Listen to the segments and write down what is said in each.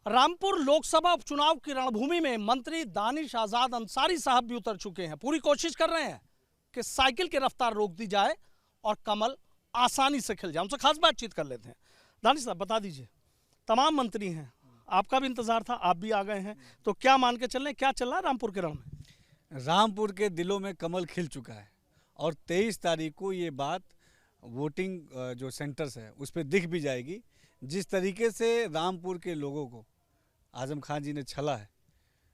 रामपुर लोकसभा उपचुनाव की रणभूमि में मंत्री दानिश आजाद अंसारी साहब भी उतर चुके हैं। पूरी कोशिश कर रहे हैं कि साइकिल की रफ्तार रोक दी जाए और कमल आसानी से खिल जाए। उनसे खास बातचीत कर लेते हैं। दानिश साहब बता दीजिए, तमाम मंत्री हैं, आपका भी इंतजार था, आप भी आ गए हैं, तो क्या मान के चल रहे हैं, क्या चल रहा है रामपुर के रण में? रामपुर के दिलों में कमल खिल चुका है और 23 तारीख को ये बात वोटिंग जो सेंटर्स है उस पर दिख भी जाएगी। जिस तरीके से रामपुर के लोगों को आजम खान जी ने छला है,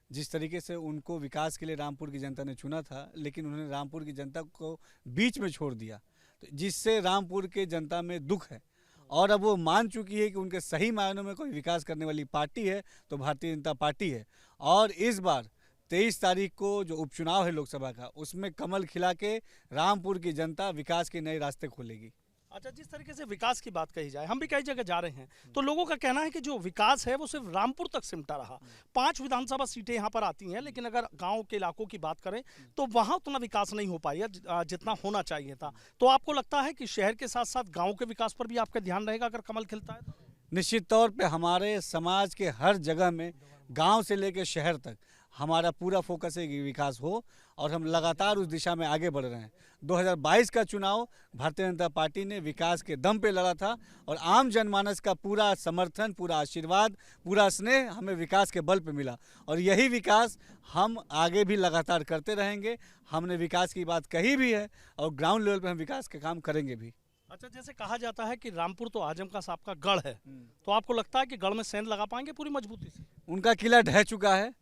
जिस तरीके से उनको विकास के लिए रामपुर की जनता ने चुना था, लेकिन उन्होंने रामपुर की जनता को बीच में छोड़ दिया, तो जिससे रामपुर के जनता में दुख है और अब वो मान चुकी है कि उनके सही मायनों में कोई विकास करने वाली पार्टी है तो भारतीय जनता पार्टी है। और इस बार 23 तारीख को जो उपचुनाव है लोकसभा का, उसमें कमल खिला के रामपुर की जनता विकास के नए रास्ते खोलेगी। अच्छा, जिस तरीके से विकास की बात कही जाए, हम भी कई जगह जा रहे हैं, तो लोगों का कहना है कि जो विकास है वो सिर्फ रामपुर तक सिमटा रहा। 5 विधानसभा सीटें यहाँ पर आती हैं, लेकिन अगर गांव के इलाकों की बात करें तो वहाँ उतना विकास नहीं हो पाया जितना होना चाहिए था। तो आपको लगता है कि शहर के साथ साथ गाँव के विकास पर भी आपका ध्यान रहेगा अगर कमल खिलता है तो? निश्चित तौर पे हमारे समाज के हर जगह में, गांव से लेकर शहर तक, हमारा पूरा फोकस है कि विकास हो और हम लगातार उस दिशा में आगे बढ़ रहे हैं। 2022 का चुनाव भारतीय जनता पार्टी ने विकास के दम पे लड़ा था और आम जनमानस का पूरा समर्थन, पूरा आशीर्वाद, पूरा स्नेह हमें विकास के बल पे मिला और यही विकास हम आगे भी लगातार करते रहेंगे। हमने विकास की बात कही भी है और ग्राउंड लेवल पे हम विकास के काम करेंगे भी। अच्छा, जैसे कहा जाता है कि रामपुर तो आजम का साहब का गढ़ है, तो आपको लगता है कि गढ़ में सेंध लगा पाएंगे पूरी मजबूती से? उनका किला ढह चुका है।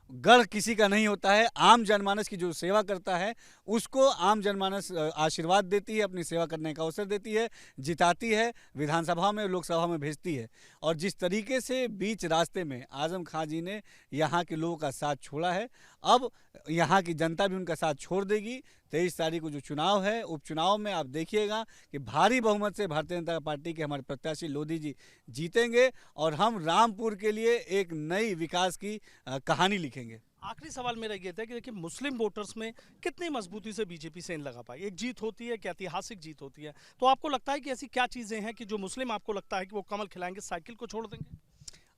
गढ़ किसी का नहीं होता है। आम जनमानस की जो सेवा करता है उसको आम जनमानस आशीर्वाद देती है, अपनी सेवा करने का अवसर देती है, जिताती है, विधानसभा में, लोकसभा में भेजती है। और जिस तरीके से बीच रास्ते में आजम खान जी ने यहाँ के लोगों का साथ छोड़ा है, अब यहाँ की जनता भी उनका साथ छोड़ देगी। 23 तारीख को जो चुनाव है, उपचुनाव में आप देखिएगा कि भारी बहुमत से भारतीय जनता पार्टी के हमारे प्रत्याशी लोधी जी जीतेंगे और हम रामपुर के लिए एक नई विकास की कहानी लिखेंगे। आखिरी सवाल मेरा ये था कि देखिए, मुस्लिम वोटर्स में कितनी मजबूती से बीजेपी सेंध लगा पाई? एक जीत होती है, क्या ऐतिहासिक जीत होती है, तो आपको लगता है कि ऐसी क्या चीज़ें हैं कि जो मुस्लिम आपको लगता है कि वो कमल खिलाएंगे, साइकिल को छोड़ देंगे?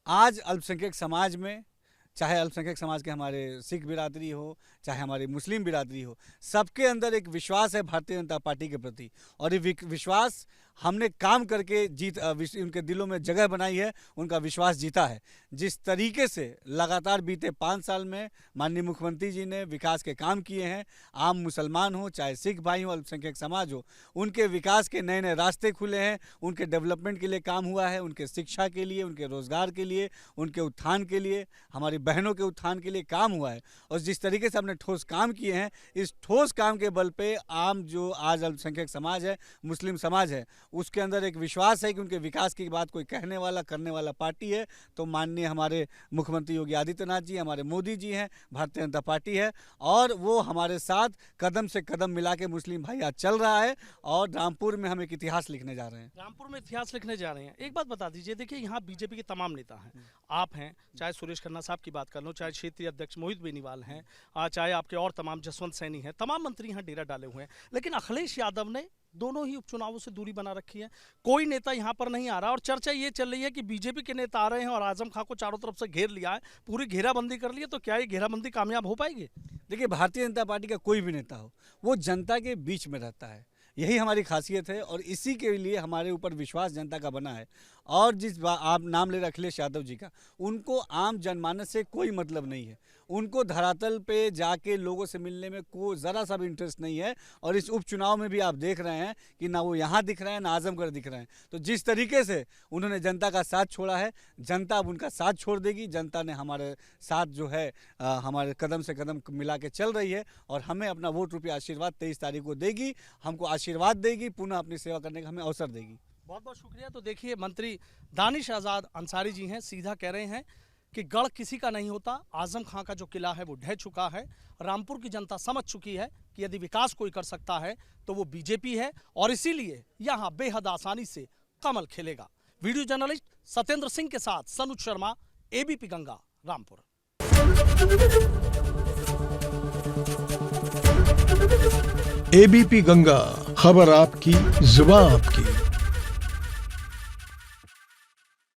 आज अल्पसंख्यक समाज में, चाहे अल्पसंख्यक समाज के हमारे सिख बिरादरी हो, चाहे हमारी मुस्लिम बिरादरी हो, सबके अंदर एक विश्वास है भारतीय जनता पार्टी के प्रति और ये विश्वास हमने काम करके उनके दिलों में जगह बनाई है, उनका विश्वास जीता है। जिस तरीके से लगातार बीते 5 साल में माननीय मुख्यमंत्री जी ने विकास के काम किए हैं, आम मुसलमान हो, चाहे सिख भाई हो, अल्पसंख्यक समाज हो, उनके विकास के नए नए रास्ते खुले हैं, उनके डेवलपमेंट के लिए काम हुआ है, उनके शिक्षा के लिए, उनके रोजगार के लिए, उनके उत्थान के लिए, हमारी बहनों के उत्थान के लिए काम हुआ है। और जिस तरीके से हमने ठोस काम किए हैं, इस ठोस काम के बल पे आम जो आज अल्पसंख्यक समाज है, मुस्लिम समाज है, उसके अंदर एक विश्वास है कि उनके विकास की बात कोई कहने वाला, करने वाला पार्टी है तो माननीय हमारे मुख्यमंत्री योगी आदित्यनाथ जी, हमारे मोदी जी हैं, भारतीय जनता पार्टी है और वो हमारे साथ कदम से कदम मिला के मुस्लिम भाई आज चल रहा है और रामपुर में हम एक इतिहास लिखने जा रहे हैं। रामपुर में इतिहास लिखने जा रहे हैं। एक बात बता दीजिए, देखिए यहाँ बीजेपी के तमाम नेता हैं, आप हैं, चाहे सुरेश खन्ना साहब की बात कर लो, चाहे क्षेत्रीय अध्यक्ष मोहित बेनीवाल हैं, चाहे आपके और तमाम जसवंत सैनी हैं, तमाम मंत्री यहाँ डेरा डाले हुए हैं, लेकिन अखिलेश यादव ने दोनों ही उपचुनावों से दूरी बना रखी है। कोई नेता यहाँ पर नहीं आ रहा और चर्चा ये चल रही है कि बीजेपी के नेता आ रहे हैं और आजम खान को चारों तरफ से घेर लिया है, पूरी घेराबंदी कर ली है, तो क्या ये घेराबंदी कामयाब हो पाएगी? देखिए, भारतीय जनता पार्टी का कोई भी नेता हो, वो जनता के बीच में रहता है, यही हमारी खासियत है और इसी के लिए हमारे ऊपर विश्वास जनता का बना है। और आप नाम ले रहे अखिलेश यादव जी का, उनको आम जनमानस से कोई मतलब नहीं है, उनको धरातल पे जाके लोगों से मिलने में कोई ज़रा सा भी इंटरेस्ट नहीं है। और इस उपचुनाव में भी आप देख रहे हैं कि ना वो यहाँ दिख रहे हैं, ना आजमगढ़ दिख रहे हैं। तो जिस तरीके से उन्होंने जनता का साथ छोड़ा है, जनता अब उनका साथ छोड़ देगी। जनता ने हमारे साथ जो है हमारे कदम से कदम मिला के चल रही है और हमें अपना वोट रूपी आशीर्वाद 23 तारीख को देगी, हमको आशीर्वाद देगी, पुनः अपनी सेवा करने का हमें अवसर देगी। बहुत बहुत शुक्रिया। तो देखिए, मंत्री दानिश आजाद अंसारी जी हैं, सीधा कह रहे हैं कि गढ़ किसी का नहीं होता, आजम खां का जो किला है वो ढह चुका है। रामपुर की जनता समझ चुकी है कि यदि विकास कोई कर सकता है तो वो बीजेपी है और इसीलिए यहाँ बेहद आसानी से कमल खिलेगा। वीडियो जर्नलिस्ट सत्येंद्र सिंह के साथ सनुज शर्मा, एबीपी गंगा, रामपुर। एबीपी गंगा, खबर आपकी, जुबान आपकी।